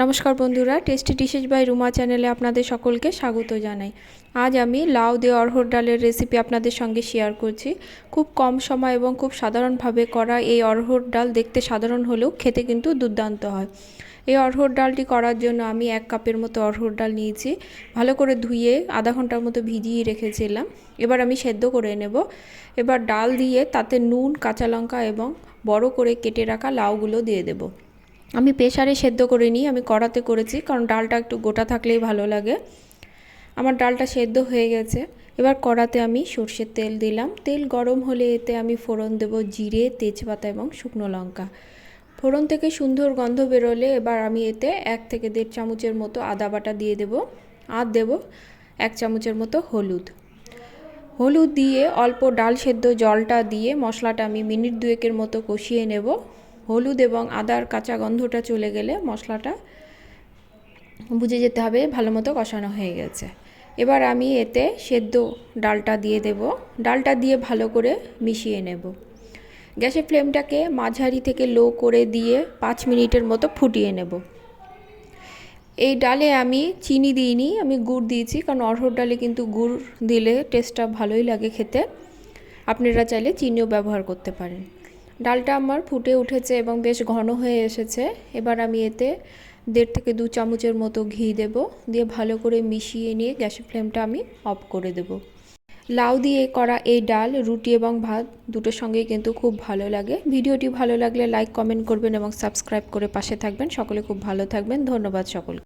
নমস্কার বন্ধুরা, tasty dishes by Ruma চ্যানেলে আপনাদের সকলকে স্বাগত জানাই। আজ আমি লাউ দিয়ে অড়হর ডালের রেসিপি আপনাদের সঙ্গে শেয়ার করছি। খুব কম সময় এবং খুব সাধারণভাবে করা এই অড়হর ডাল দেখতে সাধারণ হলেও খেতে কিন্তু দুর্দান্ত হয়। এই অড়হর ডালটি করার জন্য আমি 1 কাপের মতো অড়হর ডাল নিয়েছি। ভালো করে ধুয়ে আধা ঘন্টার মতো ভিজিয়ে রেখেছিলাম। এবার আমি সেদ্ধ করে নেব। এবার ডাল দিয়ে তাতে নুন, কাঁচা লঙ্কা এবং বড় করে কেটে রাখা লাউগুলো দিয়ে দেব। আমি প্রেসারে সেদ্ধ করে নিই, আমি কড়াতে করেছি কারণ ডালটা একটু গোটা থাকলেই ভালো লাগে। আমার ডালটা সেদ্ধ হয়ে গেছে। এবার কড়াতে আমি সর্ষের তেল দিলাম। তেল গরম হলে এতে আমি ফোড়ন দেব জিরে, তেজপাতা এবং শুকনো লঙ্কা। ফোড়ন থেকে সুন্দর গন্ধ বেরোলে এবার আমি এতে 1 থেকে 1.5 চামচের মতো আদা বাটা দিয়ে দেব। আর দেব 1 চামচের মতো হলুদ দিয়ে অল্প ডাল সেদ্ধ জলটা দিয়ে মশলাটা আমি মিনিট 2 মতো কষিয়ে নেব। হলুদ এবং আদার কাঁচা গন্ধটা চলে গেলে মশলাটা বুঝে যেতে হবে ভালো মতো কষানো হয়ে গেছে। এবার আমি এতে সেদ্ধ ডালটা দিয়ে দেব। ডালটা দিয়ে ভালো করে মিশিয়ে নেব। গ্যাসের ফ্লেমটাকে মাঝারি থেকে লো করে দিয়ে 5 মিনিটের মতো ফুটিয়ে নেব। এই ডালে আমি চিনি দিইনি, আমি গুড় দিয়েছি, কারণ অড়হর ডালে কিন্তু গুড় দিলে টেস্টটা ভালোই লাগে খেতে। আপনারা চাইলে চিনিও ব্যবহার করতে পারেন। ডালটা আমার ফুটে উঠেছে এবং বেশ ঘন হয়ে এসেছে। এবার আমি এতে 1.5 থেকে 2 চামচের মতো ঘি দেব, দিয়ে ভালো করে মিশিয়ে নিয়ে গ্যাসের ফ্লেমটা আমি অফ করে দেব। লাউ দিয়ে করা এই ডাল রুটি এবং ভাত দুটোর সঙ্গেই কিন্তু খুব ভালো লাগে। ভিডিওটি ভালো লাগলে লাইক, কমেন্ট করবেন এবং সাবস্ক্রাইব করে পাশে থাকবেন। সকলে খুব ভালো থাকবেন। ধন্যবাদ সকলকে।